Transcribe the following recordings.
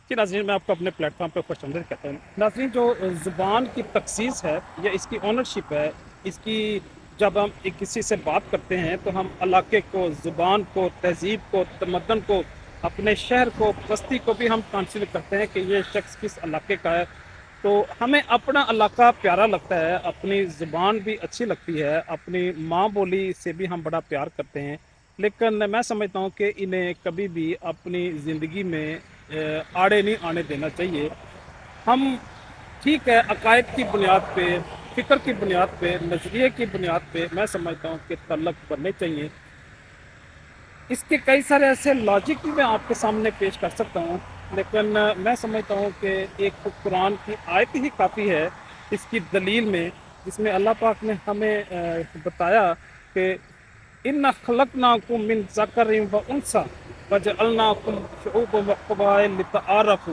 जी नाज़रीन, मैं आपको अपने प्लेटफॉर्म पे खुशामदीद कहता हूँ। नाज़रीन, जो ज़ुबान की तख़सीस है या इसकी ओनरशिप है, इसकी जब हम एक किसी से बात करते हैं तो हम इलाके को, ज़ुबान को, तहज़ीब को, तमद्दन को, अपने शहर को, बस्ती को भी हम कंसीडर करते हैं कि ये शख्स किस इलाके का है। तो हमें अपना इलाका प्यारा लगता है, अपनी ज़ुबान भी अच्छी लगती है, अपनी माँ बोली से भी हम बड़ा प्यार करते हैं। लेकिन मैं समझता हूँ कि इन्हें कभी भी अपनी ज़िंदगी में आड़े नहीं आने देना चाहिए। हम ठीक है, अकायद की बुनियाद पे, फ़िक्र की बुनियाद पे, नज़रिए की बुनियाद पे मैं समझता हूँ कि तल्लक़ बनने चाहिए। इसके कई सारे ऐसे लॉजिक भी मैं आपके सामने पेश कर सकता हूँ, लेकिन मैं समझता हूँ कि एक तो कुरान की आयत ही काफ़ी है इसकी दलील में, जिसमें अल्लाह पाक ने हमें बताया कि इन्ना खलकनाकुम मिन ज़करिन व उन्सा वजअलनाकुम शुऊबन व क़बाइल लितआरफू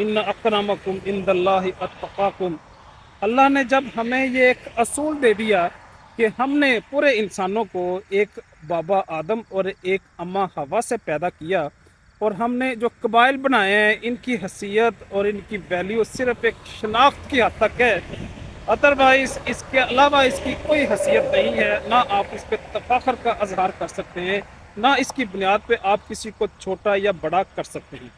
इन्न अक्रमकुम इंदल्लाहि अत्क़ाकुम। अल्लाह ने जब हमें ये एक असूल दे दिया कि हमने पूरे इंसानों को एक बाबा आदम और एक अम्मा हवा से पैदा किया, और हमने जो कबाइल बनाए हैं इनकी हैसियत और इनकी वैल्यू सिर्फ़ एक शनाख्त की हद तक है। अदरवाइज़ इसके अलावा इसकी कोई हैसियत नहीं है, ना आप इस पे तफ़ाख़ुर का इज़हार कर सकते हैं, ना इसकी बुनियाद पे आप किसी को छोटा या बड़ा कर सकते हैं।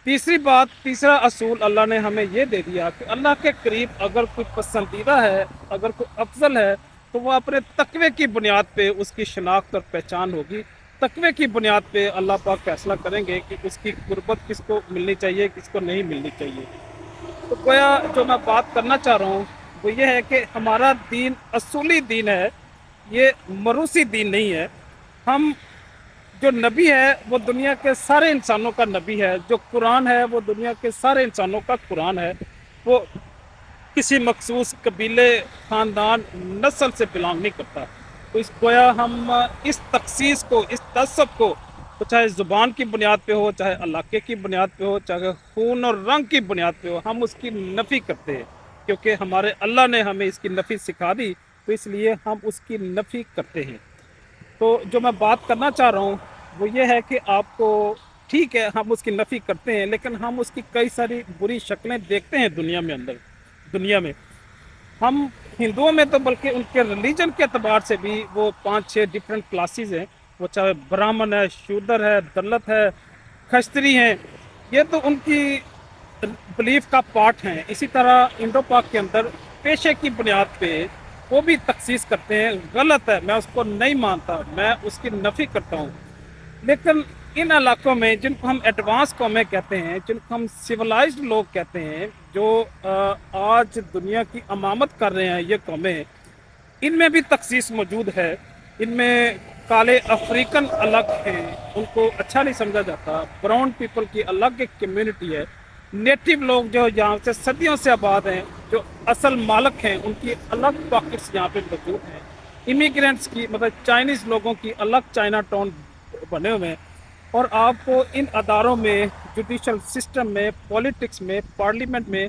तीसरी बात, तीसरा असूल अल्लाह ने हमें ये दे दिया कि अल्लाह के करीब अगर कोई पसंदीदा है, अगर कोई अफ़ज़ल है, तो वो अपने तक़वे की बुनियाद पे उसकी शनाख्त और पहचान होगी। तक़वे की बुनियाद पे अल्लाह पाक फ़ैसला करेंगे कि उसकी क़ुर्बत किसको मिलनी चाहिए, किसको नहीं मिलनी चाहिए। तो गोया जो मैं बात करना चाह रहा हूँ वो ये है कि हमारा दीन असूली दीन है, ये मरूसी दीन नहीं है। हम जो नबी है वो दुनिया के सारे इंसानों का नबी है, जो कुरान है वो दुनिया के सारे इंसानों का कुरान है। वो किसी मखसूस कबीले, ख़ानदान, नस्ल से बिलोंग नहीं करता। तो इस गोया हम इस तख़सीस को, इस तअस्सुब को, तो चाहे ज़ुबान की बुनियाद पे हो, चाहे इलाके की बुनियाद पे हो, चाहे खून और रंग की बुनियाद पे हो, हम उसकी नफ़ी करते हैं, क्योंकि हमारे अल्लाह ने हमें इसकी नफ़ी सिखा दी, तो इसलिए हम उसकी नफ़ी करते हैं। तो जो मैं बात करना चाह रहा हूँ वो ये है कि आपको, ठीक है हम उसकी नफ़ी करते हैं, लेकिन हम उसकी कई सारी बुरी शक्लें देखते हैं दुनिया में। हम हिंदुओं में तो बल्कि उनके रिलीजन के एतबार से भी वो 5-6 डिफरेंट क्लासेस हैं। वो चाहे ब्राह्मण है, शूद्र है, दलित है, खस्त्री हैं, ये तो उनकी बिलीफ का पार्ट हैं। इसी तरह इंडो पाक के अंदर पेशे की बुनियाद पे वो भी तखसीस करते हैं, गलत है, मैं उसको नहीं मानता, मैं उसकी नफ़ी करता हूँ। लेकिन इन इलाकों में जिनको हम एडवांस कौमें कहते हैं, जिनको हम सिविलाइज्ड लोग कहते हैं, जो आज दुनिया की अमामत कर रहे हैं ये कौमें, इनमें भी तखसीस मौजूद है। इनमें काले अफ्रीकन अलग हैं, उनको अच्छा नहीं समझा जाता। ब्राउन पीपल की अलग एक कम्युनिटी है। नेटिव लोग जो यहाँ से सदियों से आबाद हैं, जो असल मालक हैं, उनकी अलग पॉकेट्स यहाँ पे मौजूद हैं। इमिग्रेंट्स की, मतलब चाइनीज़ लोगों की अलग चाइना टाउन बने हुए हैं। और आपको इन अदारों में, जुडिशल सिस्टम में, पॉलिटिक्स में, पार्लियामेंट में,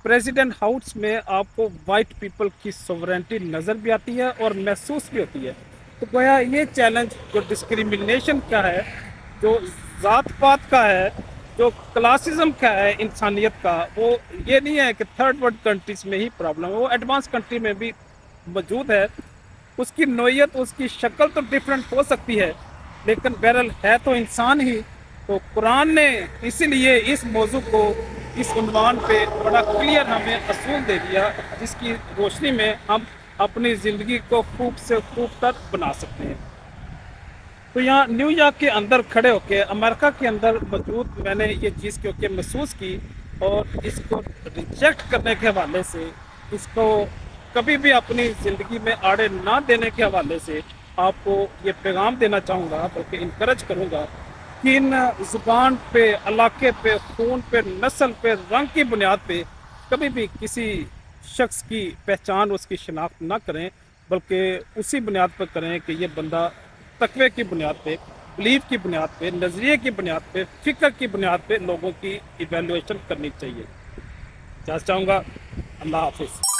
प्रेसिडेंट हाउस में आपको वाइट पीपल की सोवरेंटी नज़र भी आती है और महसूस भी होती है। तो गोया ये चैलेंज जो डिस्क्रिमिनेशन का है, जो ज़ात पात का है, जो क्लासिज्म का है इंसानियत का, वो ये नहीं है कि थर्ड वर्ल्ड कंट्रीज़ में ही प्रॉब्लम है, वो एडवांस कंट्री में भी मौजूद है। उसकी नोयत, उसकी शक्ल तो डिफरेंट हो सकती है, लेकिन बहरहाल है तो इंसान ही। तो कुरान ने इसीलिए इस मौजू को इस उन्वान पे बड़ा क्लियर हमें असूल दे दिया, जिसकी रोशनी में हम अपनी ज़िंदगी को खूब से खूब तर बना सकते हैं। तो यहाँ न्यूयॉर्क के अंदर खड़े होकर, अमेरिका के अंदर मौजूद, मैंने ये चीज़ क्योंकि महसूस की, और इसको रिजेक्ट करने के हवाले से, इसको कभी भी अपनी ज़िंदगी में आड़े ना देने के हवाले से आपको ये पैगाम देना चाहूँगा, बल्कि इनकरेज करूँगा कि इन ज़ुबान पे, इलाके पे, खून पे, नस्ल पे, रंग की बुनियाद पे कभी भी किसी शख्स की पहचान, उसकी शिनाख्त ना करें, बल्कि उसी बुनियाद पर करें कि ये बंदा तकवे की बुनियाद पे, बिलीफ की बुनियाद पे, नज़रिए की बुनियाद पे, फ़िक्र की बुनियाद पे लोगों की इवैल्यूएशन करनी चाहिए। चाहूँगा। अल्लाह हाफ़िज़।